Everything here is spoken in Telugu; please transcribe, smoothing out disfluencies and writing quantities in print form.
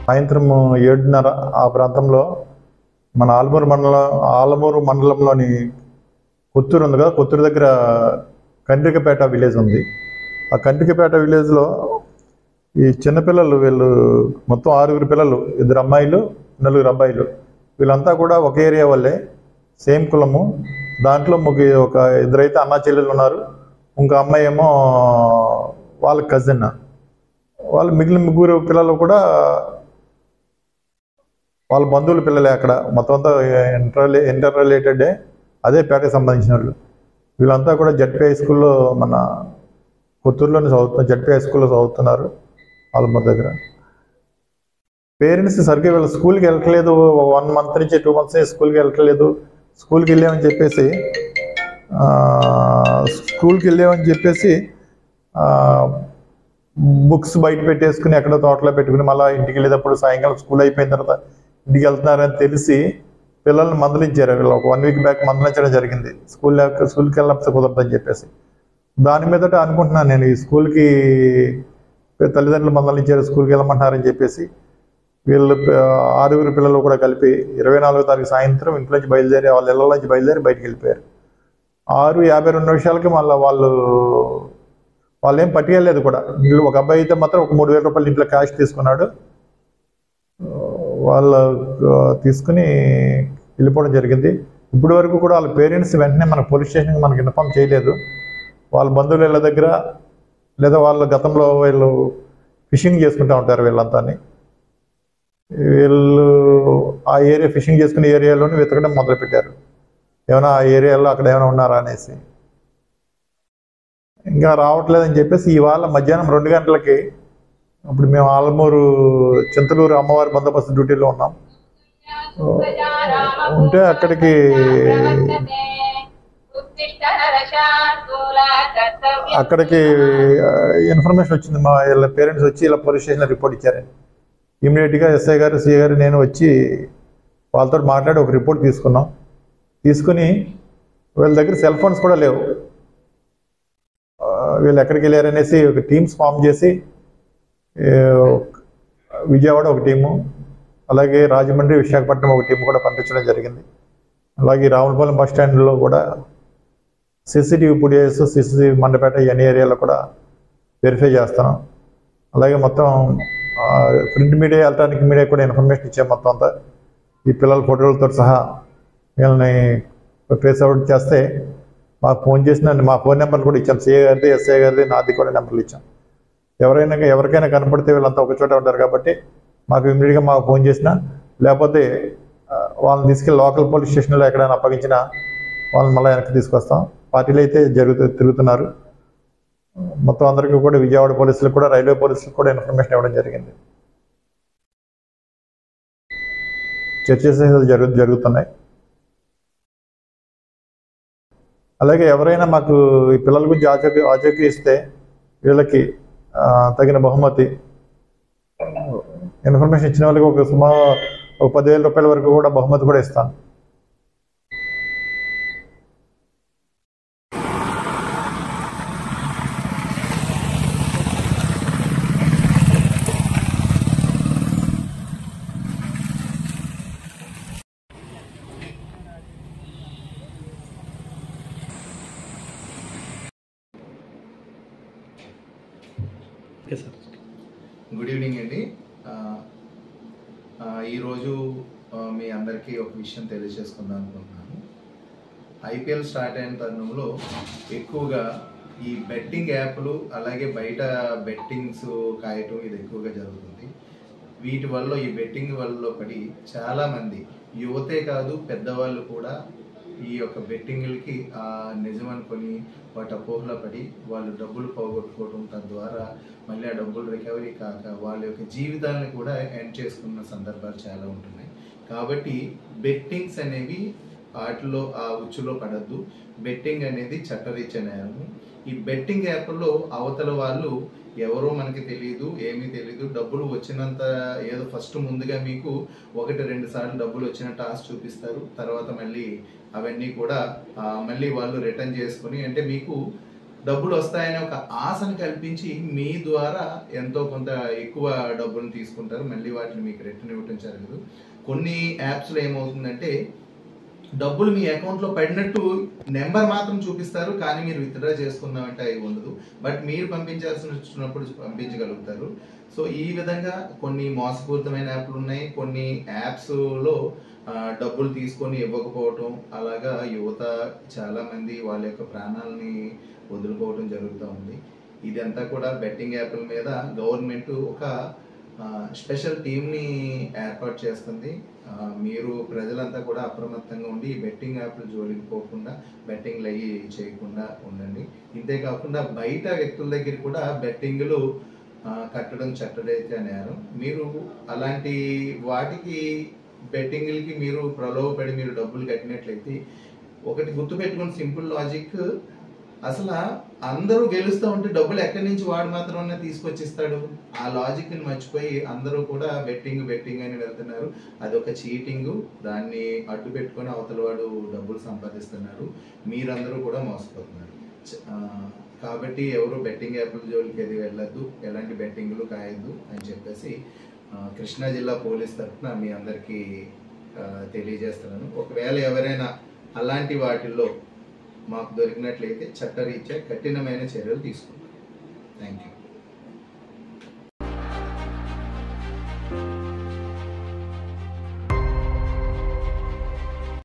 సాయంత్రం 7:30 ఆ ప్రాంతంలో మన ఆలమూరు మండలంలోని కొత్తూరు ఉంది కదా, కొత్తూరు దగ్గర కండ్రికపేట విలేజ్ ఉంది. ఆ కండ్రికపేట విలేజ్లో ఈ చిన్నపిల్లలు వీళ్ళు మొత్తం 6 పిల్లలు, 2 అమ్మాయిలు 4 అబ్బాయిలు, వీళ్ళంతా కూడా ఒక ఏరియా వాళ్ళే, సేమ్ కులము. దాంట్లో ఒక 2 అయితే అన్నా చెల్లెలు ఉన్నారు, ఇంకో అమ్మాయి ఏమో వాళ్ళ కజిన్. వాళ్ళు మిగిలిన 3 పిల్లలు కూడా వాళ్ళ బంధువుల పిల్లలే. అక్కడ మొత్తం అంతా ఇంటర్ రిలేటెడే, అదే పేటకి సంబంధించిన వాళ్ళు. వీళ్ళంతా కూడా జడ్పీ హై స్కూల్లో, మన కొత్తూరులోనే జడ్పీ హై స్కూల్లో చదువుతున్నారు ఆలమూరు దగ్గర. పేరెంట్స్ సరిగ్గా వీళ్ళు స్కూల్కి వెళ్ళట్లేదు, 1 మంత్ నుంచి 2 మంత్స్ స్కూల్కి వెళ్ళట్లేదు. స్కూల్కి వెళ్ళామని చెప్పేసి బుక్స్ బయట పెట్టేసుకుని ఎక్కడో తోటలో పెట్టుకుని మళ్ళీ ఇంటికి వెళ్ళేటప్పుడు సాయంకాలం స్కూల్ అయిపోయిన తర్వాత ఇంటికి వెళ్తున్నారని తెలిసి పిల్లల్ని మందలించారు. వీళ్ళు ఒక 1 వీక్ బ్యాక్ మందలించడం జరిగింది, స్కూల్కి వెళ్ళకపోతే కుదరదని చెప్పేసి. దాని మీదట అనుకుంటున్నాను నేను, ఈ స్కూల్కి తల్లిదండ్రులు మందలించారు, స్కూల్కి వెళ్ళమంటున్నారని చెప్పేసి వీళ్ళు 6 పిల్లలు కూడా కలిపి 24వ తారీఖు సాయంత్రం ఇంట్లో నుంచి బయలుదేరి, వాళ్ళ ఇళ్ళ నుంచి బయలుదేరి బయటికి వెళ్ళిపోయారు. 6:52 మళ్ళీ వాళ్ళు ఏం పట్టుకెళ్ళలేదు కూడా. వీళ్ళు ఒక అబ్బాయి అయితే మాత్రం ఒక 3,000 రూపాయలు ఇంట్లో క్యాష్ తీసుకున్నాడు. వాళ్ళు తీసుకుని వెళ్ళిపోవడం జరిగింది. ఇప్పటి వరకు కూడా వాళ్ళ పేరెంట్స్ వెంటనే మన పోలీస్ స్టేషన్కి మనకి ఇన్ఫార్మ్ చేయలేదు. వాళ్ళ బంధువుల ఇళ్ళ దగ్గర లేదా వాళ్ళ గతంలో వీళ్ళు ఫిషింగ్ చేసుకుంటూ ఉంటారు వీళ్ళంతా. వీళ్ళు ఆ ఏరియా ఫిషింగ్ చేసుకునే ఏరియాలోనే వెతకడం మొదలుపెట్టారు, ఏమైనా ఆ ఏరియాలో అక్కడ ఏమైనా ఉన్నారా అనేసి. ఇంకా రావట్లేదని చెప్పేసి ఇవాళ మధ్యాహ్నం 2 గంటలకి, ఇప్పుడు మేము ఆలమూరు చింతలూరు అమ్మవారి బందోబస్తు డ్యూటీలో ఉన్నాం. ఉంటే అక్కడికి ఇన్ఫర్మేషన్ వచ్చింది, మా వీళ్ళ పేరెంట్స్ వచ్చి ఇలా పోలీస్ స్టేషన్లో రిపోర్ట్ ఇచ్చారని. ఇమీడియట్గా ఎస్ఐ గారు, సిఐ గారు, నేను వచ్చి వాళ్ళతో మాట్లాడి ఒక రిపోర్ట్ తీసుకుని వీళ్ళ దగ్గర సెల్ ఫోన్స్ కూడా లేవు. వీళ్ళు ఎక్కడికి వెళ్ళారనేసి ఒక టీమ్స్ ఫామ్ చేసి, విజయవాడ ఒక టీము, అలాగే రాజమండ్రి, విశాఖపట్నం ఒక టీము కూడా పంపించడం జరిగింది. అలాగే రావులపాలెం బస్ స్టాండ్లో కూడా సీసీటీవీ ఫుటేజెస్, సీసీటీవీ మండపేట ఇవన్నీ ఏరియాలో కూడా వెరిఫై చేస్తాం. అలాగే మొత్తం ప్రింట్ మీడియా, ఎలక్ట్రానిక్ మీడియా కూడా ఇన్ఫర్మేషన్ ఇచ్చాం. మొత్తం అంతా ఈ పిల్లల ఫోటోలతో సహా వీళ్ళని ట్రేస్ అవుట్ చేస్తే మాకు ఫోన్ చేసిన మా ఫోన్ నెంబర్లు కూడా ఇచ్చాం. సిఐ గారిది, ఎస్ఐ గారిది, నాది కూడా నెంబర్లు ఇచ్చాం. ఎవరికైనా కనపడితే వీళ్ళంతా ఒక చోట ఉంటారు కాబట్టి మాకు ఇమీడియట్గా మాకు ఫోన్ చేసినా, లేకపోతే వాళ్ళని తీసుకెళ్ళి లోకల్ పోలీస్ స్టేషన్లో ఎక్కడైనా అప్పగించినా వాళ్ళని మళ్ళీ వెనక్కి తీసుకొస్తాం. పార్టీలు అయితే తిరుగుతున్నారు. మొత్తం అందరికీ కూడా విజయవాడ పోలీసులకు కూడా, రైల్వే పోలీసులకు కూడా ఇన్ఫర్మేషన్ ఇవ్వడం జరిగింది. చర్చస్ జరుగుతున్నాయి. అలాగే ఎవరైనా మాకు ఈ పిల్లల గురించి ఆచూకీ ఇస్తే వీళ్ళకి తగిన బహుమతి, ఇన్ఫర్మేషన్ ఇచ్చిన వాళ్ళకి ఒక 10,000 రూపాయల వరకు కూడా బహుమతి కూడా ఇస్తాను. గుడ్ ఈవినింగ్ అండి. ఈరోజు మీ అందరికీ ఒక విషయం తెలియజేసుకుందాం అనుకుంటున్నాను. ఐపీఎల్ స్టార్ట్ అయిన తరుణంలో ఎక్కువగా ఈ బెట్టింగ్ యాప్లు, అలాగే బయట బెట్టింగ్స్ కాయటం ఇది ఎక్కువగా జరుగుతుంది. వీటి వల్ల, ఈ బెట్టింగ్ వల్ల పడి చాలామంది యువతే కాదు పెద్దవాళ్ళు కూడా ఈ యొక్క బెట్టింగ్లకి నిజమనుకొని వాటి అపోహలో పడి వాళ్ళు డబ్బులు పోగొట్టుకోవడం, తద్వారా మళ్ళీ ఆ డబ్బులు రికవరీ కాక వాళ్ళ యొక్క జీవితాలను కూడా ఎండ్ చేసుకున్న సందర్భాలు చాలా ఉంటున్నాయి. కాబట్టి బెట్టింగ్స్ అనేవి వాటిలో ఆ ఉచ్చులో పడద్దు. బెట్టింగ్ అనేది చట్టరీత్యా నేరము. ఈ బెట్టింగ్ యాప్లో అవతల వాళ్ళు ఎవరో మనకి తెలియదు, ఏమీ తెలియదు, డబ్బులు వచ్చినంత ఏదో ఫస్ట్ ముందుగా మీకు 1-2 సార్లు డబ్బులు వచ్చినట్టు ఆశ చూపిస్తారు. తర్వాత మళ్ళీ అవన్నీ కూడా మళ్ళీ వాళ్ళు రిటర్న్ చేసుకుని, అంటే మీకు డబ్బులు వస్తాయనే ఒక ఆశను కల్పించి మీ ద్వారా ఎంతో కొంత ఎక్కువ డబ్బులు తీసుకుంటారు, మళ్ళీ వాటిని మీకు రిటర్న్ ఇవ్వటం జరగదు. కొన్ని యాప్స్లో ఏమవుతుందంటే డబ్బులు మీ అకౌంట్లో పడినట్టు నెంబర్ మాత్రం చూపిస్తారు, కానీ మీరు విత్డ్రా చేసుకుందామంటే అవి ఉండదు. బట్ మీరు పంపించాల్సి వచ్చినప్పుడు పంపించగలుగుతారు. సో ఈ విధంగా కొన్ని మోసపూరితమైన యాప్లు ఉన్నాయి. కొన్ని యాప్స్లో డబ్బులు తీసుకొని ఇవ్వకపోవటం, అలాగా యువత చాలా మంది వాళ్ళ యొక్క ప్రాణాలని వదులుకోవటం జరుగుతూ ఉంది. ఇదంతా కూడా బెట్టింగ్ యాప్ల మీద గవర్నమెంట్ ఒక స్పెషల్ టీమ్ని ఏర్పాటు చేస్తుంది. మీరు ప్రజలంతా కూడా అప్రమత్తంగా ఉండి బెట్టింగ్ యాప్లు జోలికి పోకుండా, బెట్టింగ్లు అయ్యి చేయకుండా ఉండండి. ఇంతేకాకుండా బయట వ్యక్తుల దగ్గర కూడా బెట్టింగ్లు కట్టడం చట్టరీత్యా నేరం. మీరు అలాంటి వాటికి బెట్టింగ్లకి మీరు ప్రలోభపడి మీరు డబ్బులు కట్టినట్లయితే ఒకటి గుర్తుపెట్టుకుని సింపుల్ లాజిక్, అసలు అందరూ గెలుస్తూ ఉంటే డబ్బులు ఎక్కడి నుంచి వాడు మాత్రమే తీసుకొచ్చిస్తాడు? ఆ లాజిక్ని మర్చిపోయి అందరూ కూడా బెట్టింగ్ అని వెళ్తున్నారు. అదొక చీటింగ్. దాన్ని అడ్డు పెట్టుకొని అవతల వాడు డబ్బులు సంపాదిస్తున్నారు, మీరందరూ కూడా మోసపోతున్నారు. కాబట్టి ఎవరు బెట్టింగ్ యాప్ల జోలికి అది వెళ్ళొద్దు, ఎలాంటి బెట్టింగ్లు కాయొద్దు అని చెప్పేసి కృష్ణా జిల్లా పోలీస్ తరఫున మీ అందరికీ తెలియజేస్తున్నాను. ఒకవేళ ఎవరైనా అలాంటి వాటిల్లో మాకు దొరికినట్లయితే చట్టరీత్యా కఠినమైన చర్యలు తీసుకుంటాం. Thank you.